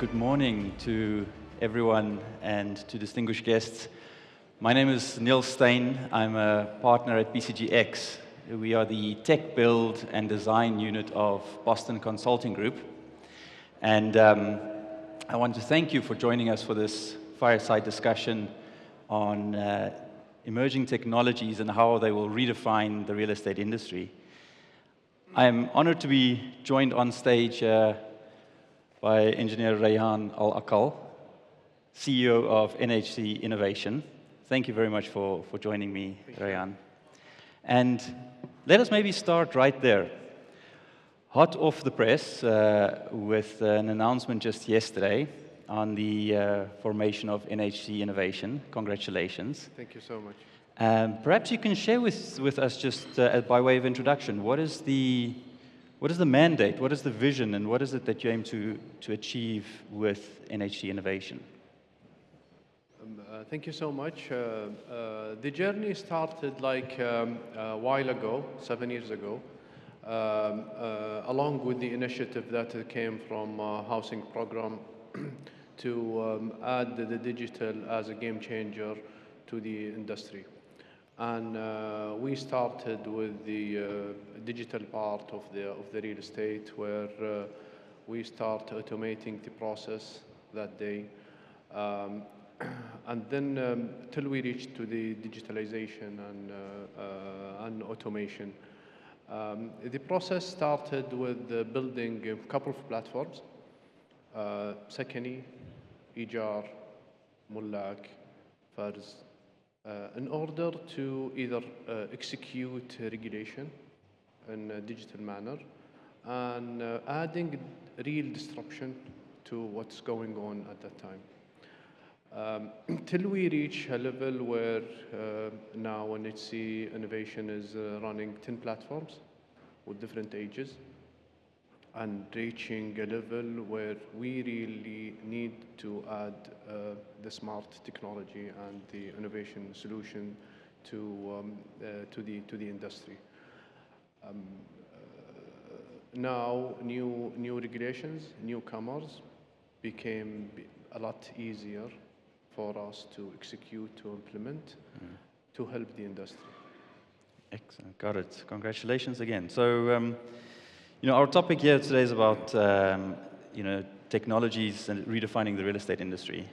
Good morning to everyone and to distinguished guests. My name is Neil Stein. I'm a partner at BCGX. We are the tech build and design unit of Boston Consulting Group. And I want to thank you for joining us for this fireside discussion on emerging technologies and how they will redefine the real estate industry. I'm honored to be joined on stage by Engineer Rayhan Al-Akal, CEO of NHC Innovation. Thank you very much for joining me, Rayhan. And let us maybe start right there. Hot off the press with an announcement just yesterday on the formation of NHC Innovation. Congratulations. Thank you so much. Perhaps you can share with us just by way of introduction, what is the mandate, what is the vision, and what is it that you aim to achieve with NHC Innovation? Thank you so much. The journey started like a while ago, 7 years ago, along with the initiative that came from housing program to add the digital as a game changer to the industry. And we started with the digital part of the real estate, where we start automating the process that day, and then till we reached to the digitalization and automation. The process started with building a couple of platforms: Sakani, Ijar, Mullak, Fars, in order to either execute regulation in a digital manner and adding real disruption to what's going on at that time. Till we reach a level where now NHC Innovation is running 10 platforms with different ages, and reaching a level where we really need to add the smart technology and the innovation solution to the industry. Now, new regulations, newcomers became a lot easier for us to execute, to implement, to help the industry. Excellent, got it. Congratulations again. So. Our topic here today is about, technologies and redefining the real estate industry.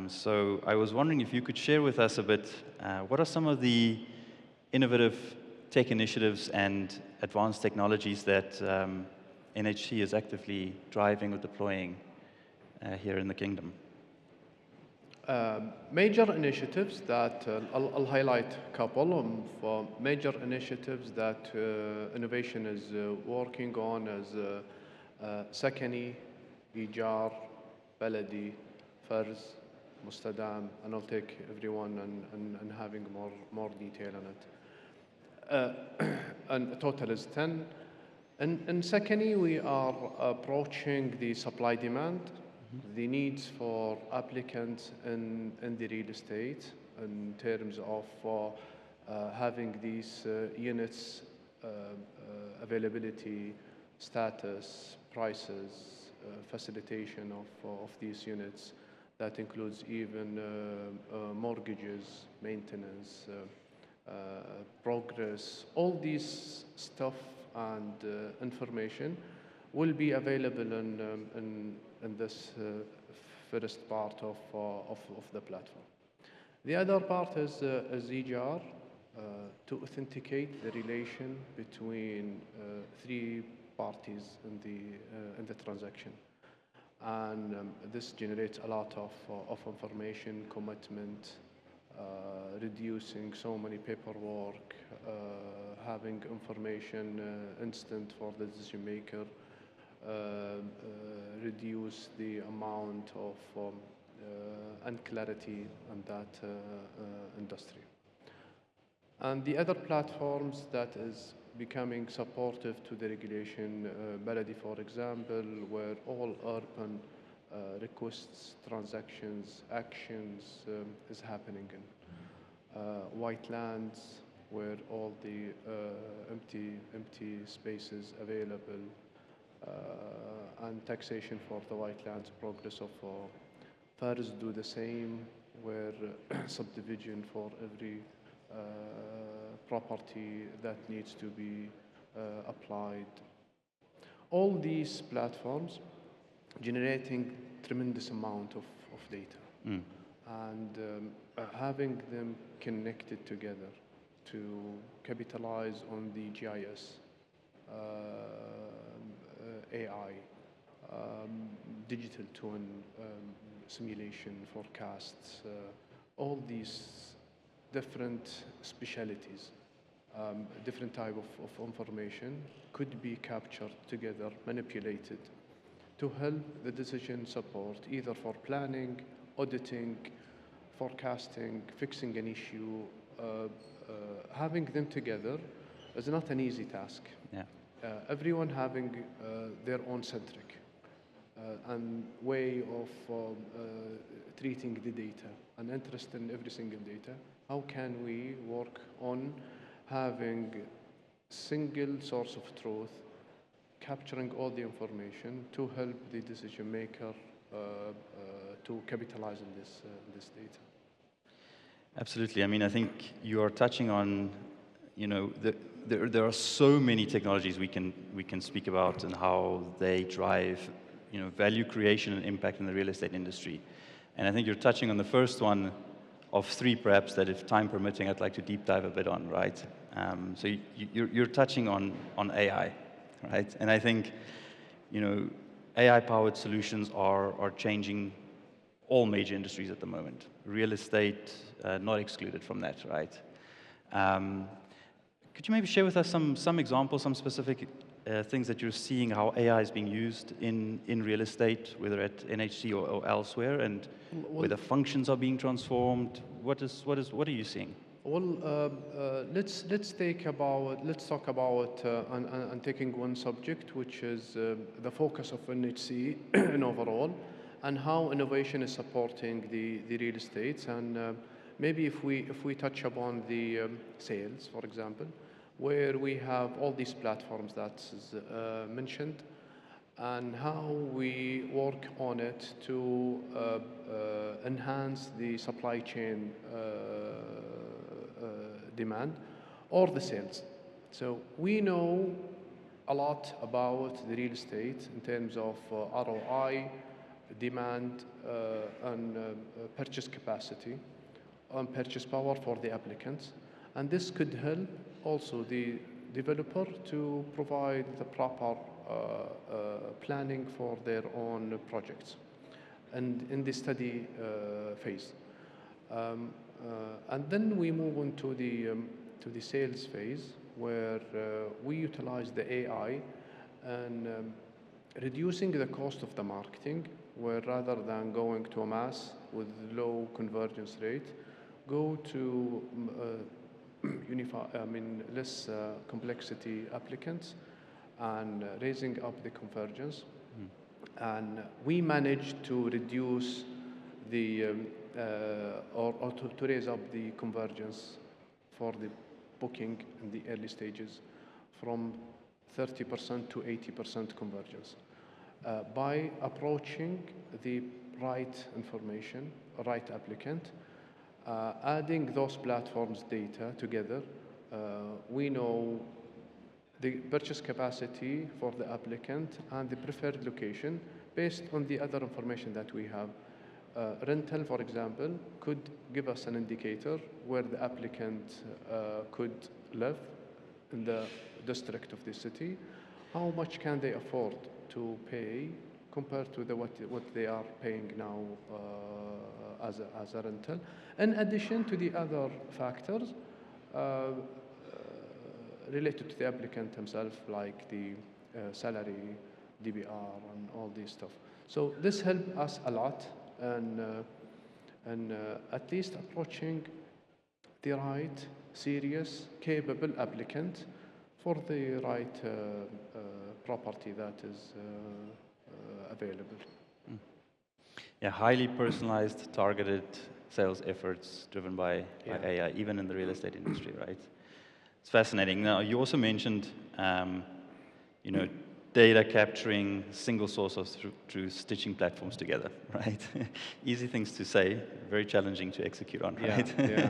So I was wondering if you could share with us a bit, what are some of the innovative tech initiatives and advanced technologies that NHC is actively driving or deploying here in the kingdom? Major initiatives that I'll highlight a couple of major initiatives that innovation is working on as Sakani, Ijar, Baladi, Fars, Mustadam, and I'll take everyone and having more detail on it. And total is 10. In Sakani, we are approaching the supply demand, the needs for applicants in the real estate in terms of having these units, availability, status, prices, facilitation of these units. That includes even mortgages, maintenance, progress. All these stuff and information will be available in this first part of the platform. The other part is Ijar, to authenticate the relation between three parties in the transaction. And this generates a lot of information, commitment, reducing so many paperwork, having information instant for the decision maker, reduce the amount of unclarity in that industry. And the other platforms that is becoming supportive to the regulation, Baladi, for example, where all urban requests, transactions, actions is happening in. White lands, where all the empty spaces available, and taxation for the white lands, progress of FARs do the same, where subdivision for every property that needs to be applied. All these platforms generating tremendous amount of data and having them connected together to capitalize on the GIS, AI, digital twin, simulation, forecasts, all these different specialities, different type of information could be captured together, manipulated to help the decision support, either for planning, auditing, forecasting, fixing an issue. Having them together is not an easy task. Yeah. Everyone having their own centric and way of treating the data and interest in every single data. How can we work on having single source of truth, capturing all the information to help the decision maker to capitalize on this data? Absolutely. I mean, I think you are touching on, there are so many technologies we can speak about and how they drive, value creation and impact in the real estate industry. And I think you're touching on the first one of three, perhaps, that if time permitting, I'd like to deep dive a bit on, right? So you're touching on AI, right? And I think, AI-powered solutions are changing all major industries at the moment. Real estate, not excluded from that, right? Could you maybe share with us some examples, some specific things that you're seeing how AI is being used in real estate, whether at NHC or elsewhere, and whether functions are being transformed? What are you seeing? Well, let's talk about and taking one subject, which is the focus of NHC in overall, and how innovation is supporting the real estates. And maybe if we touch upon the sales, for example, where we have all these platforms that is mentioned, and how we work on it to enhance the supply chain demand or the sales. So we know a lot about the real estate in terms of ROI, demand, and purchase capacity, and purchase power for the applicants. And this could help also the developer to provide the proper planning for their own projects and in the study phase. And then we move on to the sales phase, where we utilize the AI and reducing the cost of the marketing, where rather than going to a mass with low convergence rate, go to less complexity applicants and raising up the convergence. And we managed to reduce the or to raise up the convergence for the booking in the early stages from 30% to 80% convergence by approaching the right information, right applicant, adding those platforms' data together. We know the purchase capacity for the applicant and the preferred location based on the other information that we have. Rental, for example, could give us an indicator where the applicant could live in the district of the city. How much can they afford to pay compared to what they are paying now as a rental? In addition to the other factors related to the applicant himself, like the salary, DBR, and all this stuff. So this helped us a lot, and at least approaching the right, serious, capable applicant for the right property that is available. Yeah, highly personalized, targeted sales efforts driven by AI, even in the real estate industry, right? It's fascinating. Now, you also mentioned, data capturing, single source of truth, stitching platforms together, right? Easy things to say, very challenging to execute on, right? Yeah.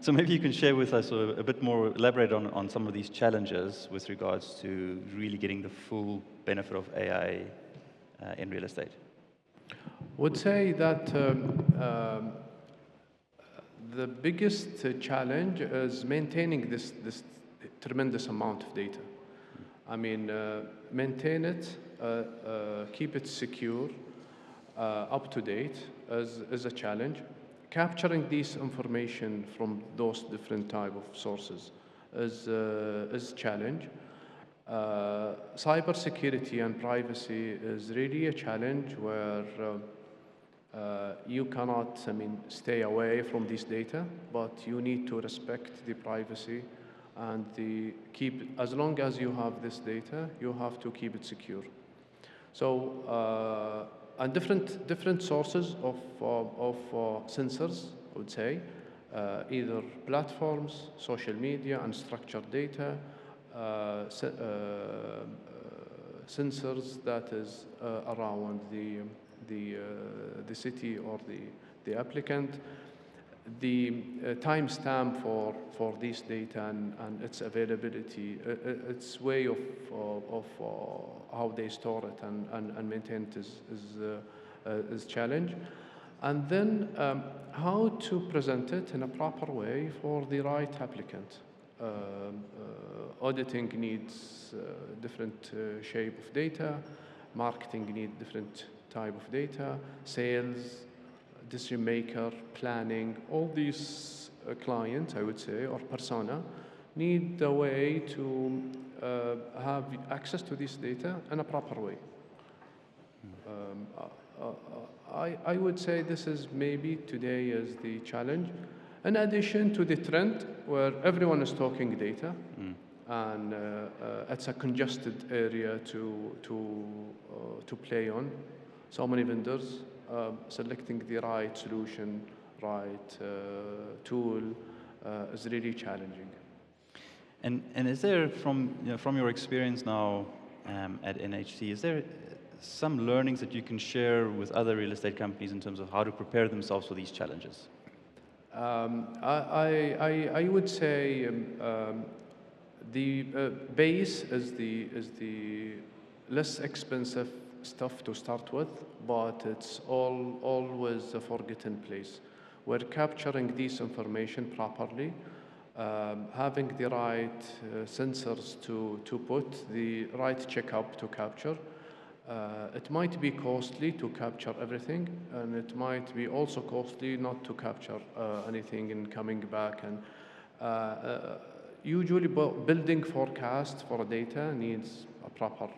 So maybe you can share with us a bit more, elaborate on some of these challenges with regards to really getting the full benefit of AI in real estate. Would say that the biggest challenge is maintaining this tremendous amount of data. I mean, maintain it, keep it secure, up to date is a challenge. Capturing this information from those different type of sources is a challenge. Cybersecurity and privacy is really a challenge where you cannot, stay away from this data, but you need to respect the privacy and as long as you have this data, you have to keep it secure. So, and different sources of sensors, I would say, either platforms, social media, unstructured data, sensors that is around the city or the applicant, the timestamp for this data and its availability, its way of how they store it and maintain it is challenge. And then how to present it in a proper way for the right applicant. Auditing needs different shape of data, marketing needs different type of data, sales, decision maker, planning, all these clients, I would say, or persona, need a way to have access to this data in a proper way. I would say this is maybe today is the challenge. In addition to the trend where everyone is talking data, and it's a congested area to play on. So many vendors selecting the right solution, right tool is really challenging. And is there, from your experience now at NHC, is there some learnings that you can share with other real estate companies in terms of how to prepare themselves for these challenges? I would say the base is the less expensive stuff to start with, but it's always a forgotten place. We're capturing this information properly, having the right sensors to put, the right checkup to capture. It might be costly to capture everything, and it might be also costly not to capture anything and coming back. And usually building forecast for data needs a proper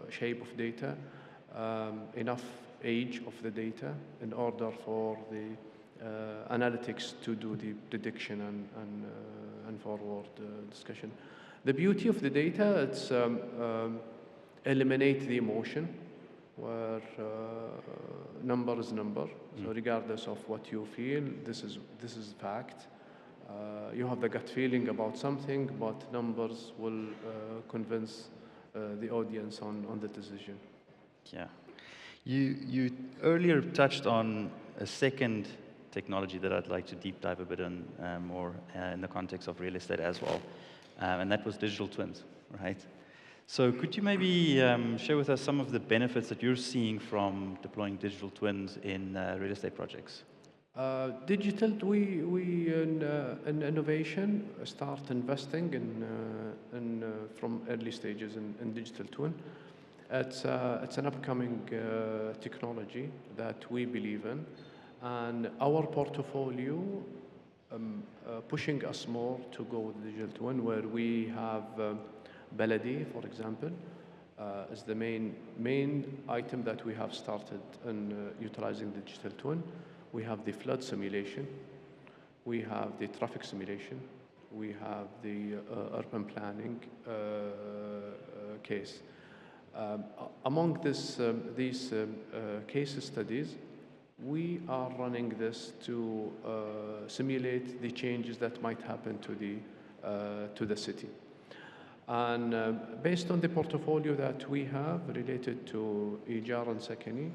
shape of data, enough age of the data in order for the analytics to do the prediction and forward discussion. The beauty of the data, it's eliminate the emotion, where number is number. So regardless of what you feel, this is fact. You have the gut feeling about something, but numbers will convince the audience on the decision. Yeah. You earlier touched on a second technology that I'd like to deep dive a bit on more in the context of real estate as well, and that was digital twins, right? So could you maybe share with us some of the benefits that you're seeing from deploying digital twins in real estate projects? Digital, we in innovation start investing in from early stages in digital twin. It's an upcoming technology that we believe in, and our portfolio pushing us more to go with digital twin, where we have Baladi, for example, is the main item that we have started in utilizing the digital twin. We have the flood simulation, we have the traffic simulation, we have the urban planning case. Among these case studies, we are running this to simulate the changes that might happen to the city. And based on the portfolio that we have related to Ijar and Sakani,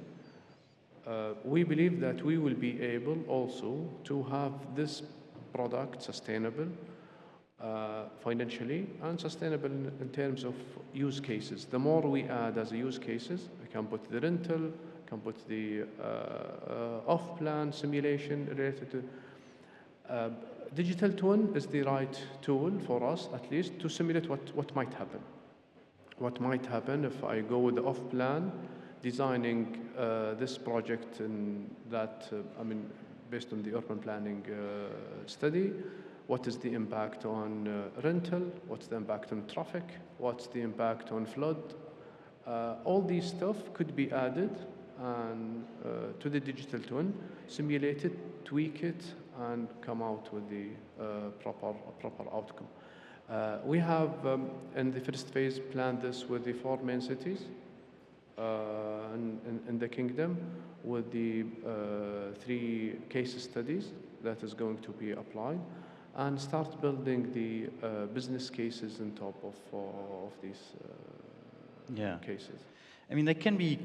we believe that we will be able also to have this product sustainable financially and sustainable in terms of use cases. The more we add as use cases, we can put the rental, can put the off-plan simulation related to digital twin is the right tool for us, at least, to simulate what might happen. What might happen if I go with the off-plan, designing this project in that, based on the urban planning study, what is the impact on rental, what's the impact on traffic, what's the impact on flood. All these stuff could be added and, to the digital twin, simulate it, tweak it, and come out with the proper outcome. We have, in the first phase, planned this with the 4 main cities in the kingdom, with the 3 case studies that is going to be applied, and start building the business cases on top of these cases. I mean, they can be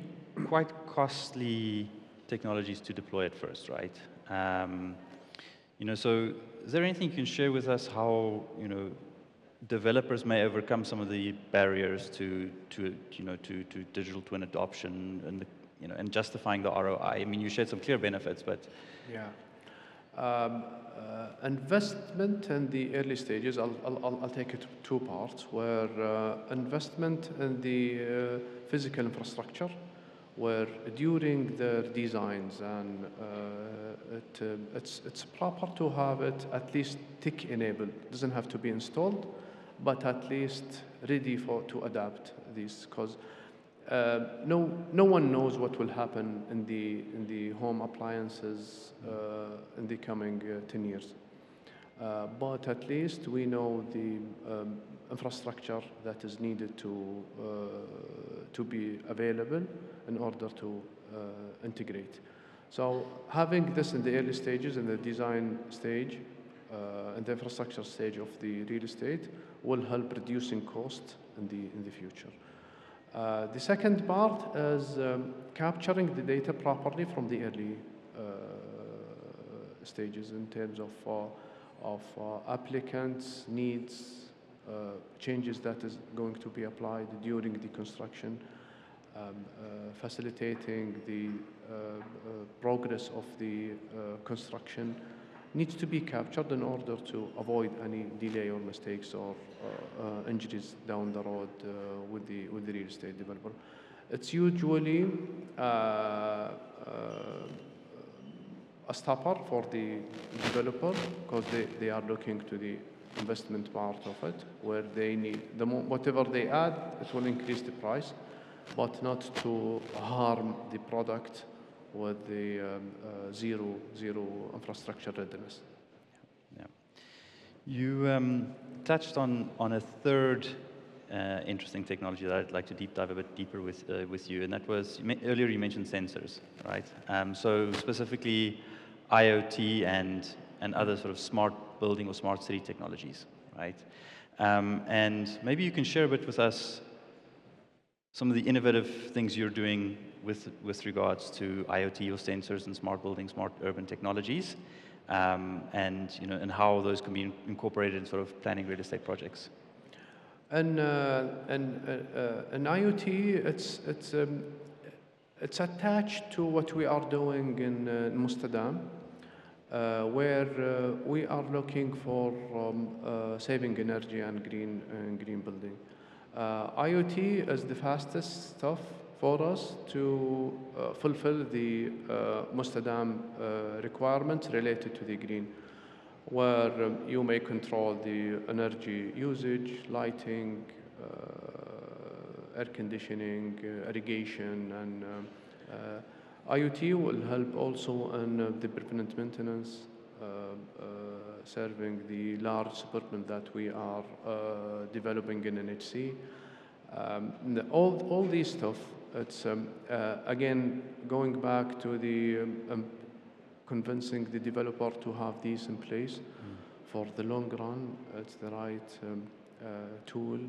quite costly technologies to deploy at first, right? So is there anything you can share with us how, developers may overcome some of the barriers to digital twin adoption and, and justifying the ROI? I mean, you shared some clear benefits, but... Yeah. Investment in the early stages, I'll take it 2 parts, where investment in the physical infrastructure, where during the designs and it's proper to have it at least tech enabled. It doesn't have to be installed, but at least ready to adapt these, because no one knows what will happen in the home appliances in the coming 10 years. But at least we know the infrastructure that is needed to be available in order to integrate. So having this in the early stages, in the design stage, and the infrastructure stage of the real estate will help reducing cost in the future. The second part is capturing the data properly from the early stages in terms of applicants' needs, changes that is going to be applied during the construction, facilitating the progress of the construction needs to be captured in order to avoid any delay or mistakes or injuries down the road with the real estate developer. It's usually a stopper for the developer, because they are looking to the investment part of it, where they need whatever they add, it will increase the price, but not to harm the product with the zero infrastructure readiness. Yeah. You touched on a third interesting technology that I'd like to deep dive a bit deeper with you, and that was, earlier you mentioned sensors, right? So specifically IoT and other sort of smart building or smart city technologies, right? And maybe you can share a bit with us some of the innovative things you're doing with regards to IoT or sensors and smart building, smart urban technologies, and how those can be incorporated in sort of planning real estate projects. And IoT, it's attached to what we are doing in Mustadam, where we are looking for saving energy and green building. IoT is the fastest stuff for us to fulfill the Mustadam requirements related to the green, where you may control the energy usage, lighting, air conditioning, irrigation, and IoT will help also in the preventive maintenance, serving the large suburban that we are developing in NHC. All these stuff, it's again going back to the convincing the developer to have these in place for the long run. It's the right tool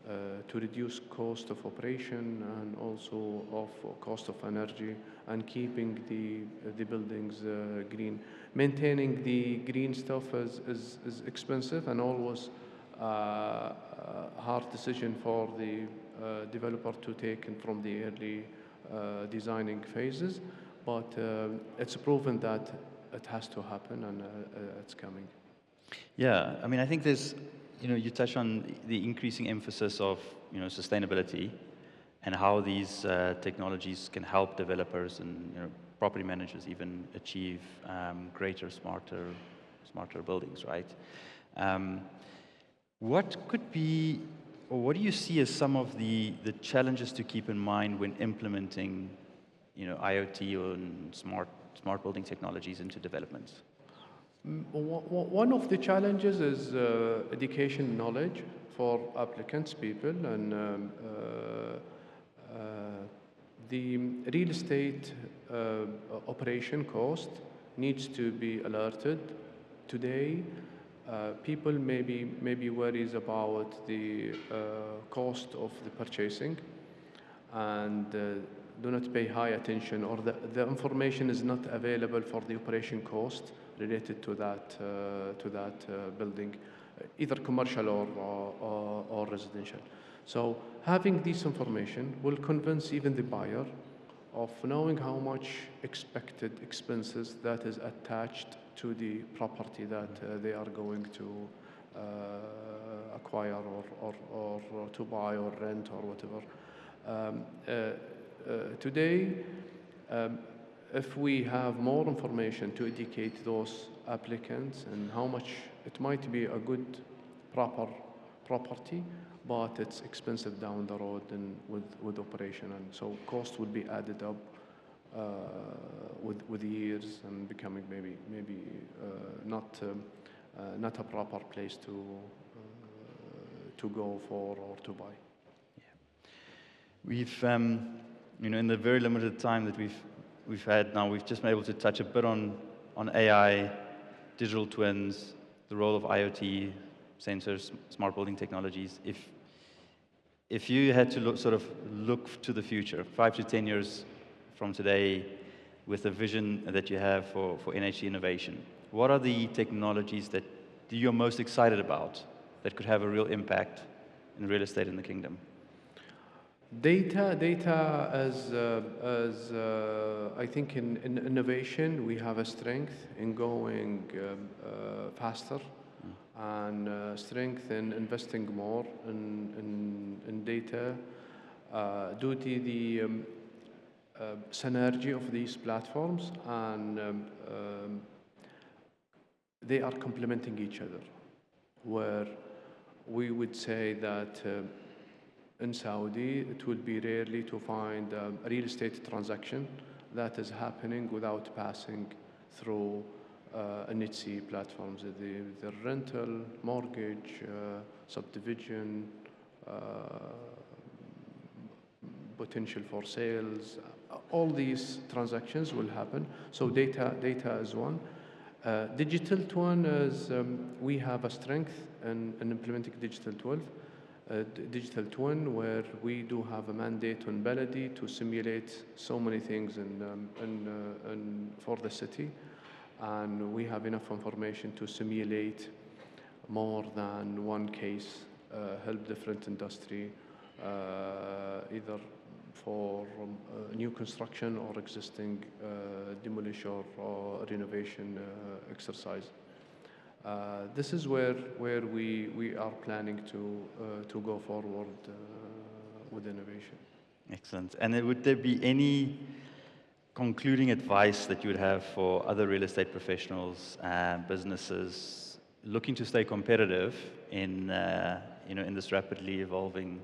to reduce cost of operation and also of cost of energy and keeping the buildings green. Maintaining the green stuff is expensive and always a hard decision for the developer to take in from the early designing phases, but it's proven that it has to happen and it's coming. Yeah, I mean, I think there's, you touch on the increasing emphasis of, sustainability and how these technologies can help developers and, property managers even achieve greater, smarter buildings, right? What could be, or what do you see as some of the challenges to keep in mind when implementing, IoT or smart building technologies into developments? One of the challenges is education knowledge for applicants, people, and the real estate operation cost needs to be alerted. Today, people maybe worries about the cost of the purchasing and do not pay high attention, or the information is not available for the operation cost related to that building, either commercial or residential. So having this information will convince even the buyer of knowing how much expected expenses that is attached to the property that they are going to acquire or to buy or rent or whatever. Today, if we have more information to educate those applicants and how much it might be a good, proper property, but it's expensive down the road and with operation, and so cost will be added up with years and becoming maybe not a proper place to go for or to buy. Yeah. We've in the very limited time that we've had now, we've just been able to touch a bit on AI, digital twins, the role of IoT, sensors, smart building technologies. If you had to look to the future, 5 to 10 years from today, with the vision that you have for NHG innovation, what are the technologies that you're most excited about that could have a real impact in real estate in the kingdom? Data as I think in innovation we have a strength in going faster and strength in investing more in data due to the synergy of these platforms, and they are complementing each other, where we would say that in Saudi, it will be rarely to find a real estate transaction that is happening without passing through NHC platforms. The rental, mortgage, subdivision, potential for sales, all these transactions will happen. So data is one. Digital twin is, we have a strength in implementing digital twin, where we do have a mandate on Baladi to simulate so many things for the city, and we have enough information to simulate more than one case, help different industry, either for new construction or existing demolition or renovation exercise. This is where we are planning to go forward with innovation. Excellent. And would there be any concluding advice that you would have for other real estate professionals and businesses looking to stay competitive in in this rapidly evolving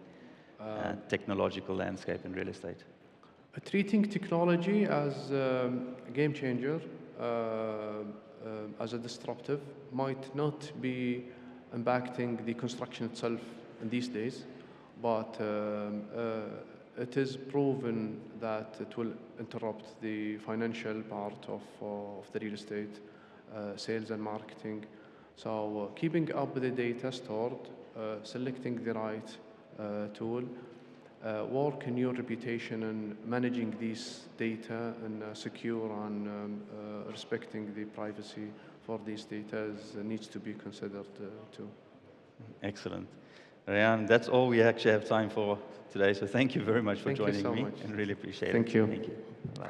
technological landscape in real estate? Treating technology as a game changer, as a disruptive, might not be impacting the construction itself in these days, but it is proven that it will interrupt the financial part of the real estate, sales and marketing. So keeping up with the data stored, selecting the right tool. Work in your reputation and managing these data and secure and respecting the privacy for these data needs to be considered too. Excellent. Ryan, that's all we actually have time for today, so thank you very much for joining me, and really appreciate it. Thank you. Thank you. Bye.